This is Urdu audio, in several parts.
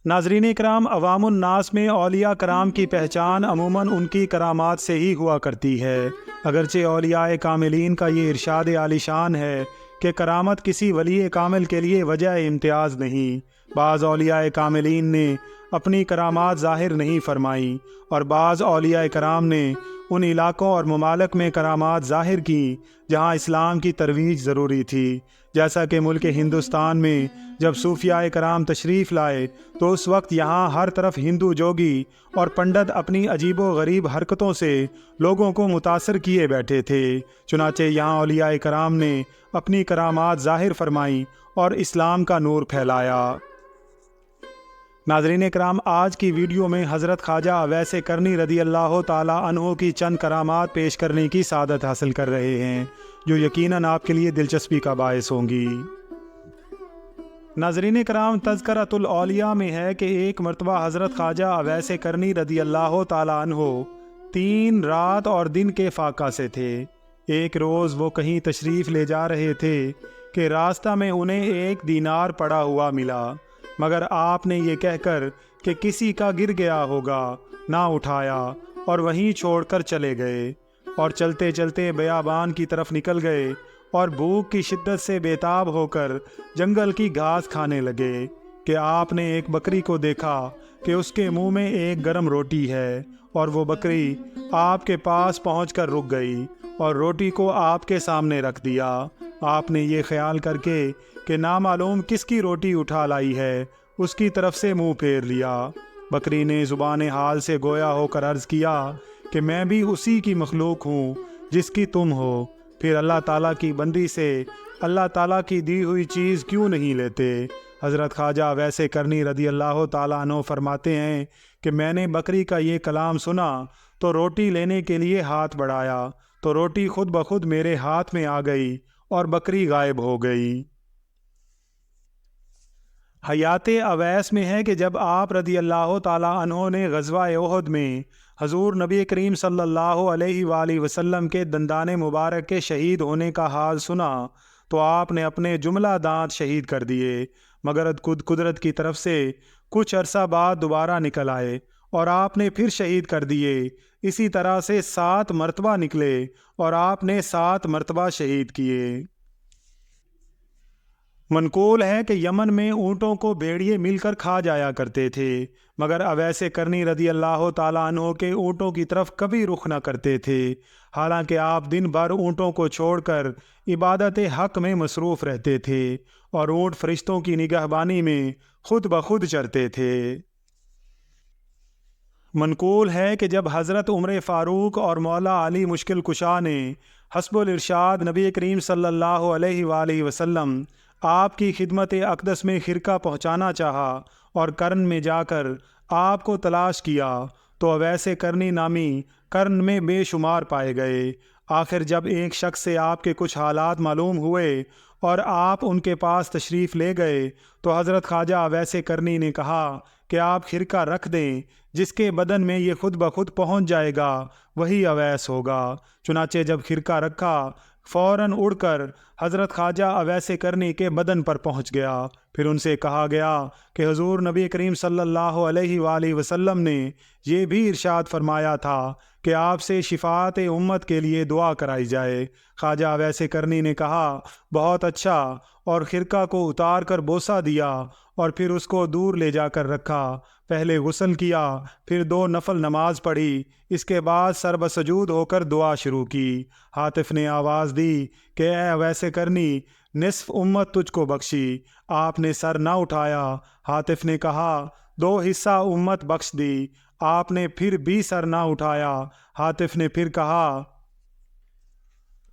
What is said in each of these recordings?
ناظرین کرام، عوام الناس میں اولیاء کرام کی پہچان عموماً ان کی کرامات سے ہی ہوا کرتی ہے۔ اگرچہ اولیاء کاملین کا یہ ارشاد عالی شان ہے کہ کرامت کسی ولی کامل کے لیے وجہ امتیاز نہیں۔ بعض اولیاء کاملین نے اپنی کرامات ظاہر نہیں فرمائیں، اور بعض اولیاء کرام نے ان علاقوں اور ممالک میں کرامات ظاہر کیں جہاں اسلام کی ترویج ضروری تھی، جیسا کہ ملک ہندوستان میں جب صوفیاء کرام تشریف لائے تو اس وقت یہاں ہر طرف ہندو جوگی اور پنڈت اپنی عجیب و غریب حرکتوں سے لوگوں کو متاثر کیے بیٹھے تھے۔ چنانچہ یہاں اولیاء کرام نے اپنی کرامات ظاہر فرمائیں اور اسلام کا نور پھیلایا۔ ناظرین کرام، آج کی ویڈیو میں حضرت خواجہ اویس کرنی رضی اللہ تعالیٰ عنہ کی چند کرامات پیش کرنے کی سعادت حاصل کر رہے ہیں، جو یقیناً آپ کے لیے دلچسپی کا باعث ہوں گی۔ ناظرین کرام، تذکرۃ الاولیاء میں ہے کہ ایک مرتبہ حضرت خواجہ اویس کرنی رضی اللہ تعالیٰ عنہ 3 رات اور دن کے فاقہ سے تھے۔ ایک روز وہ کہیں تشریف لے جا رہے تھے کہ راستہ میں انہیں 1 دینار پڑا ہوا ملا، مگر آپ نے یہ کہہ کر کہ کسی کا گر گیا ہوگا نہ اٹھایا اور وہیں چھوڑ کر چلے گئے، اور چلتے چلتے بیابان کی طرف نکل گئے اور بھوک کی شدت سے بے تاب ہو کر جنگل کی گھاس کھانے لگے کہ آپ نے ایک بکری کو دیکھا کہ اس کے منہ میں ایک گرم روٹی ہے، اور وہ بکری آپ کے پاس پہنچ کر رک گئی اور روٹی کو آپ کے سامنے رکھ دیا۔ آپ نے یہ خیال کر کے کہ نامعلوم کس کی روٹی اٹھا لائی ہے، اس کی طرف سے منہ پھیر لیا۔ بکری نے زبان حال سے گویا ہو کر عرض کیا کہ میں بھی اسی کی مخلوق ہوں جس کی تم ہو، پھر اللہ تعالیٰ کی بندی سے اللہ تعالیٰ کی دی ہوئی چیز کیوں نہیں لیتے؟ حضرت خواجہ اویس کرنی رضی اللہ تعالیٰ عنہ فرماتے ہیں کہ میں نے بکری کا یہ کلام سنا تو روٹی لینے کے لیے ہاتھ بڑھایا تو روٹی خود بخود میرے ہاتھ میں آ گئی اور بکری غائب ہو گئی۔ حیات اویس میں ہے کہ جب آپ رضی اللہ تعالیٰ عنہ نے غزوہ احد میں حضور نبی کریم صلی اللہ علیہ وآلہ وسلم کے دندان مبارک کے شہید ہونے کا حال سنا تو آپ نے اپنے جملہ دانت شہید کر دیے، مگر قدرت کی طرف سے کچھ عرصہ بعد دوبارہ نکل آئے اور آپ نے پھر شہید کر دیے۔ اسی طرح سے 7 مرتبہ نکلے اور آپ نے 7 مرتبہ شہید کیے۔ منقول ہے کہ یمن میں اونٹوں کو بھیڑیے مل کر کھا جایا کرتے تھے، مگر اویس کرنی رضی اللہ تعالیٰ عنہ کے اونٹوں کی طرف کبھی رخ نہ کرتے تھے، حالانکہ آپ دن بھر اونٹوں کو چھوڑ کر عبادت حق میں مصروف رہتے تھے، اور اونٹ فرشتوں کی نگہبانی میں خود بخود چرتے تھے۔ منقول ہے کہ جب حضرت عمر فاروق اور مولا علی مشکل کشا نے حسب الارشاد نبی کریم صلی اللہ علیہ وآلہ وسلم آپ کی خدمت اقدس میں خرقہ پہنچانا چاہا اور کرن میں جا کر آپ کو تلاش کیا تو اویس کرنی نامی کرن میں بے شمار پائے گئے۔ آخر جب ایک شخص سے آپ کے کچھ حالات معلوم ہوئے اور آپ ان کے پاس تشریف لے گئے تو حضرت خواجہ اویس کرنی نے کہا کہ آپ خرقہ رکھ دیں، جس کے بدن میں یہ خود بخود پہنچ جائے گا وہی اویس ہوگا۔ چنانچہ جب خرقہ رکھا فوراً اڑ کر حضرت خواجہ اویس کرنی کے بدن پر پہنچ گیا۔ پھر ان سے کہا گیا کہ حضور نبی کریم صلی اللہ علیہ وآلہ وسلم نے یہ بھی ارشاد فرمایا تھا کہ آپ سے شفاعت امت کے لیے دعا کرائی جائے۔ خواجہ اویس کرنی نے کہا بہت اچھا، اور خرقہ کو اتار کر بوسہ دیا اور پھر اس کو دور لے جا کر رکھا۔ پہلے غسل کیا، پھر 2 نفل نماز پڑھی، اس کے بعد سر بسجود ہو کر دعا شروع کی۔ ہاتف نے آواز دی کہ اے اویس کرنی، نصف امت تجھ کو بخشی۔ آپ نے سر نہ اٹھایا۔ ہاتف نے کہا 2 حصہ امت بخش دی۔ آپ نے پھر بھی سر نہ اٹھایا۔ ہاتف نے پھر کہا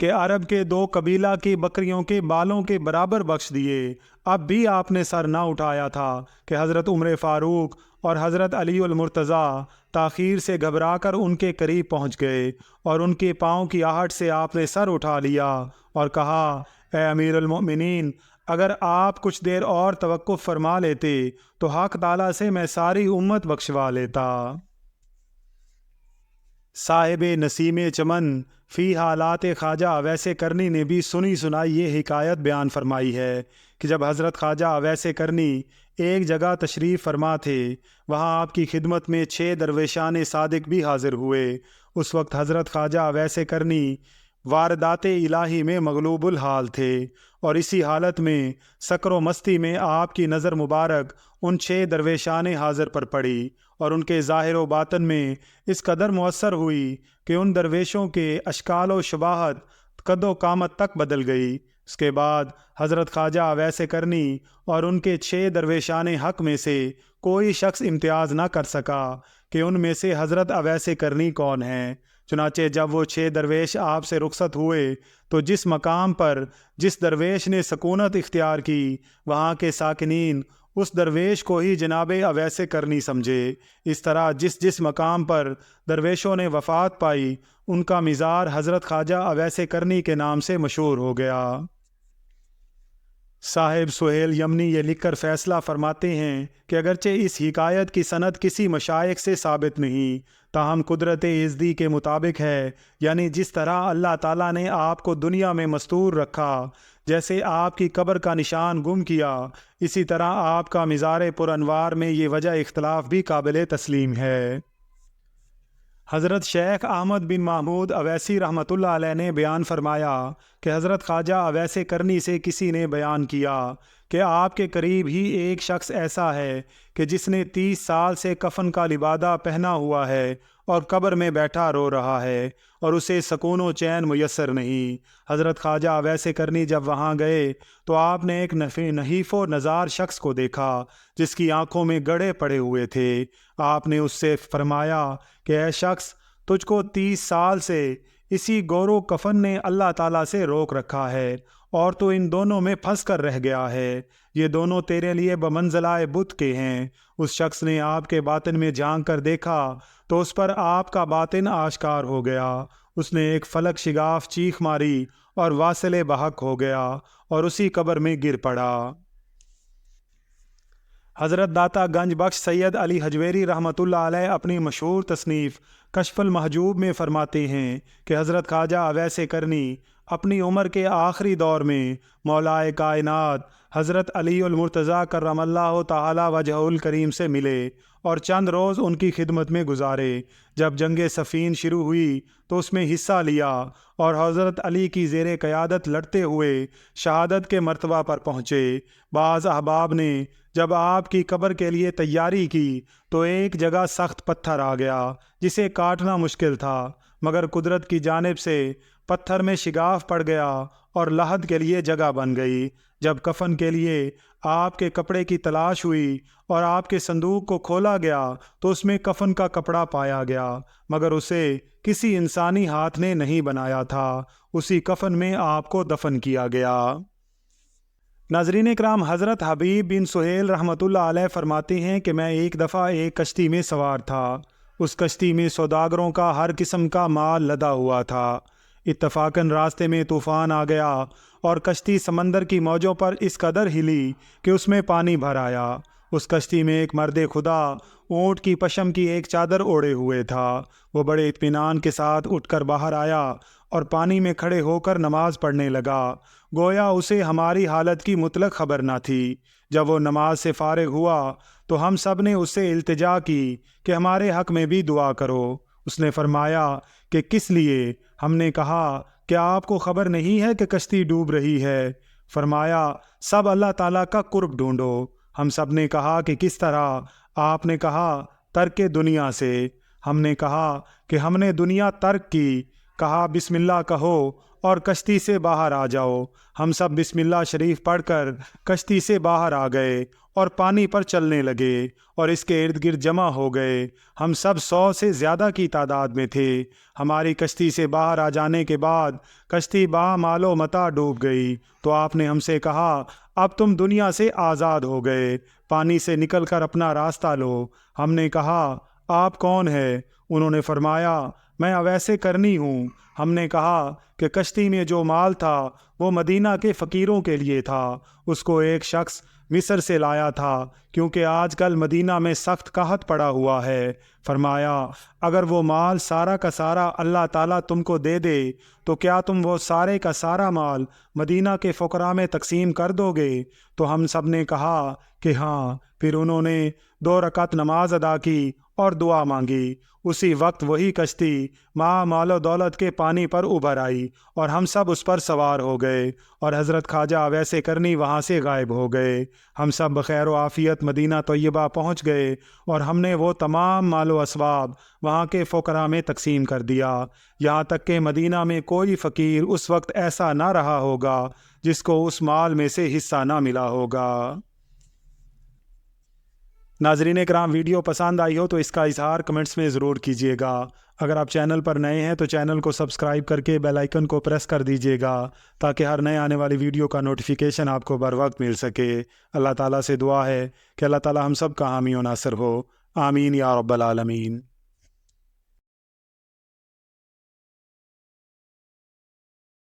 کہ عرب کے 2 قبیلہ کی بکریوں کے بالوں کے برابر بخش دیے۔ اب بھی آپ نے سر نہ اٹھایا تھا کہ حضرت عمر فاروق اور حضرت علی المرتضیٰ تاخیر سے گھبرا کر ان کے قریب پہنچ گئے، اور ان کے پاؤں کی آہٹ سے آپ نے سر اٹھا لیا اور کہا اے امیر المؤمنین، اگر آپ کچھ دیر اور توقف فرما لیتے تو حق تعالیٰ سے میں ساری امت بخشوا لیتا۔ صاحب نسیم چمن فی حالات خواجہ اویس کرنی نے بھی سنی سنائی یہ حکایت بیان فرمائی ہے کہ جب حضرت خواجہ اویس کرنی ایک جگہ تشریف فرما تھے، وہاں آپ کی خدمت میں 6 درویشان صادق بھی حاضر ہوئے۔ اس وقت حضرت خواجہ اویس کرنی واردات الہی میں مغلوب الحال تھے، اور اسی حالت میں سکر و مستی میں آپ کی نظر مبارک ان 6 درویشان حاضر پر پڑی، اور ان کے ظاہر و باطن میں اس قدر مؤثر ہوئی کہ ان درویشوں کے اشکال و شباہت قد و قامت تک بدل گئی۔ اس کے بعد حضرت خواجہ اویس کرنی اور ان کے 6 درویشان حق میں سے کوئی شخص امتیاز نہ کر سکا کہ ان میں سے حضرت اویس کرنی کون ہیں۔ چنانچہ جب وہ 6 درویش آپ سے رخصت ہوئے تو جس مقام پر جس درویش نے سکونت اختیار کی، وہاں کے ساکنین اس درویش کو ہی جناب اویس کرنی سمجھے۔ اس طرح جس جس مقام پر درویشوں نے وفات پائی، ان کا مزار حضرت خواجہ اویس کرنی کے نام سے مشہور ہو گیا۔ صاحب سہیل یمنی یہ لکھ کر فیصلہ فرماتے ہیں کہ اگرچہ اس حکایت کی سند کسی مشائخ سے ثابت نہیں، تاہم قدرت یزدی کے مطابق ہے، یعنی جس طرح اللہ تعالیٰ نے آپ کو دنیا میں مستور رکھا، جیسے آپ کی قبر کا نشان گم کیا، اسی طرح آپ کا مزار پر انوار میں یہ وجہ اختلاف بھی قابل تسلیم ہے۔ حضرت شیخ احمد بن محمود اویسی رحمۃ اللہ علیہ نے بیان فرمایا کہ حضرت خواجہ اویس کرنی سے کسی نے بیان کیا کہ آپ کے قریب ہی ایک شخص ایسا ہے کہ جس نے 30 سال سے کفن کا لبادہ پہنا ہوا ہے اور قبر میں بیٹھا رو رہا ہے، اور اسے سکون و چین میسر نہیں۔ حضرت خواجہ اویس کرنی جب وہاں گئے تو آپ نے ایک نحیف و نزار شخص کو دیکھا جس کی آنکھوں میں گڑھے پڑے ہوئے تھے۔ آپ نے اس سے فرمایا کہ اے شخص، تجھ کو 30 سال سے اسی گور و کفن نے اللہ تعالیٰ سے روک رکھا ہے، اور تو ان دونوں میں پھنس کر رہ گیا ہے۔ یہ دونوں تیرے لیے بمنزلہ بت کے ہیں۔ اس شخص نے آپ کے باطن میں جھانک کر دیکھا تو اس پر آپ کا باطن آشکار ہو گیا۔ اس نے ایک فلک شگاف چیخ ماری اور واصل بحق ہو گیا اور اسی قبر میں گر پڑا۔ حضرت داتا گنج بخش سید علی حجویری رحمۃ اللہ علیہ اپنی مشہور تصنیف کشف المحجوب میں فرماتے ہیں کہ حضرت خواجہ اویس کرنی اپنی عمر کے آخری دور میں مولائے کائنات حضرت علی المرتضیٰ کرم اللہ تعالی وجہہ الکریم سے ملے اور چند روز ان کی خدمت میں گزارے۔ جب جنگ صفین شروع ہوئی تو اس میں حصہ لیا اور حضرت علی کی زیر قیادت لڑتے ہوئے شہادت کے مرتبہ پر پہنچے۔ بعض احباب نے جب آپ کی قبر کے لیے تیاری کی تو ایک جگہ سخت پتھر آ گیا جسے کاٹنا مشکل تھا، مگر قدرت کی جانب سے پتھر میں شگاف پڑ گیا اور لحد کے لیے جگہ بن گئی۔ جب کفن کے لیے آپ کے کپڑے کی تلاش ہوئی اور آپ کے صندوق کو کھولا گیا تو اس میں کفن کا کپڑا پایا گیا، مگر اسے کسی انسانی ہاتھ نے نہیں بنایا تھا۔ اسی کفن میں آپ کو دفن کیا گیا۔ ناظرین اکرام، حضرت حبیب بن سہیل رحمۃ اللہ علیہ فرماتے ہیں کہ میں ایک دفعہ ایک کشتی میں سوار تھا۔ اس کشتی میں سوداگروں کا ہر قسم کا مال لدا ہوا تھا۔ اتفاقاً راستے میں طوفان آ گیا اور کشتی سمندر کی موجوں پر اس قدر ہلی کہ اس میں پانی بھر آیا۔ اس کشتی میں ایک مرد خدا اونٹ کی پشم کی ایک چادر اوڑھے ہوئے تھا۔ وہ بڑے اطمینان کے ساتھ اٹھ کر باہر آیا اور پانی میں کھڑے ہو کر نماز پڑھنے لگا، گویا اسے ہماری حالت کی مطلق خبر نہ تھی۔ جب وہ نماز سے فارغ ہوا تو ہم سب نے اس سے التجا کی کہ ہمارے حق میں بھی دعا کرو۔ اس نے فرمایا کہ کس لیے؟ ہم نے کہا کہ آپ کو خبر نہیں ہے کہ کشتی ڈوب رہی ہے؟ فرمایا سب اللہ تعالیٰ کا قرب ڈھونڈو۔ ہم سب نے کہا کہ کس طرح؟ آپ نے کہا ترک دنیا سے۔ ہم نے کہا کہ ہم نے دنیا ترک کی۔ کہا بسم اللہ کہو اور کشتی سے باہر آ جاؤ۔ ہم سب بسم اللہ شریف پڑھ کر کشتی سے باہر آ گئے اور پانی پر چلنے لگے اور اس کے ارد گرد جمع ہو گئے۔ ہم سب 100 سے زیادہ کی تعداد میں تھے۔ ہماری کشتی سے باہر آ جانے کے بعد کشتی با مال و متاع ڈوب گئی تو آپ نے ہم سے کہا اب تم دنیا سے آزاد ہو گئے، پانی سے نکل کر اپنا راستہ لو۔ ہم نے کہا آپ کون ہے؟ انہوں نے فرمایا میں اویس کرنی ہوں۔ ہم نے کہا کہ کشتی میں جو مال تھا وہ مدینہ کے فقیروں کے لیے تھا، اس کو ایک شخص مصر سے لایا تھا کیونکہ آج کل مدینہ میں سخت قحط پڑا ہوا ہے۔ فرمایا اگر وہ مال سارا کا سارا اللہ تعالیٰ تم کو دے دے تو کیا تم وہ سارے کا سارا مال مدینہ کے فقراء میں تقسیم کر دو گے؟ تو ہم سب نے کہا کہ ہاں۔ پھر انہوں نے 2 رکعت نماز ادا کی اور دعا مانگی۔ اسی وقت وہی کشتی مال و دولت کے پانی پر ابھر آئی اور ہم سب اس پر سوار ہو گئے، اور حضرت خواجہ ویسے کرنی وہاں سے غائب ہو گئے۔ ہم سب بخیر و عافیت مدینہ طیبہ پہنچ گئے اور ہم نے وہ تمام مال و اسباب وہاں کے فقراء میں تقسیم کر دیا، یہاں تک کہ مدینہ میں کوئی فقیر اس وقت ایسا نہ رہا ہوگا جس کو اس مال میں سے حصہ نہ ملا ہوگا۔ ناظرین کرام، ویڈیو پسند آئی ہو تو اس کا اظہار کمنٹس میں ضرور کیجیے گا۔ اگر آپ چینل پر نئے ہیں تو چینل کو سبسکرائب کر کے بیل آئیکن کو پریس کر دیجیے گا تاکہ ہر نئے آنے والی ویڈیو کا نوٹیفیکیشن آپ کو بر وقت مل سکے۔ اللہ تعالیٰ سے دعا ہے کہ اللہ تعالیٰ ہم سب کا حامی و ناصر ہو، آمین یا رب العالمین۔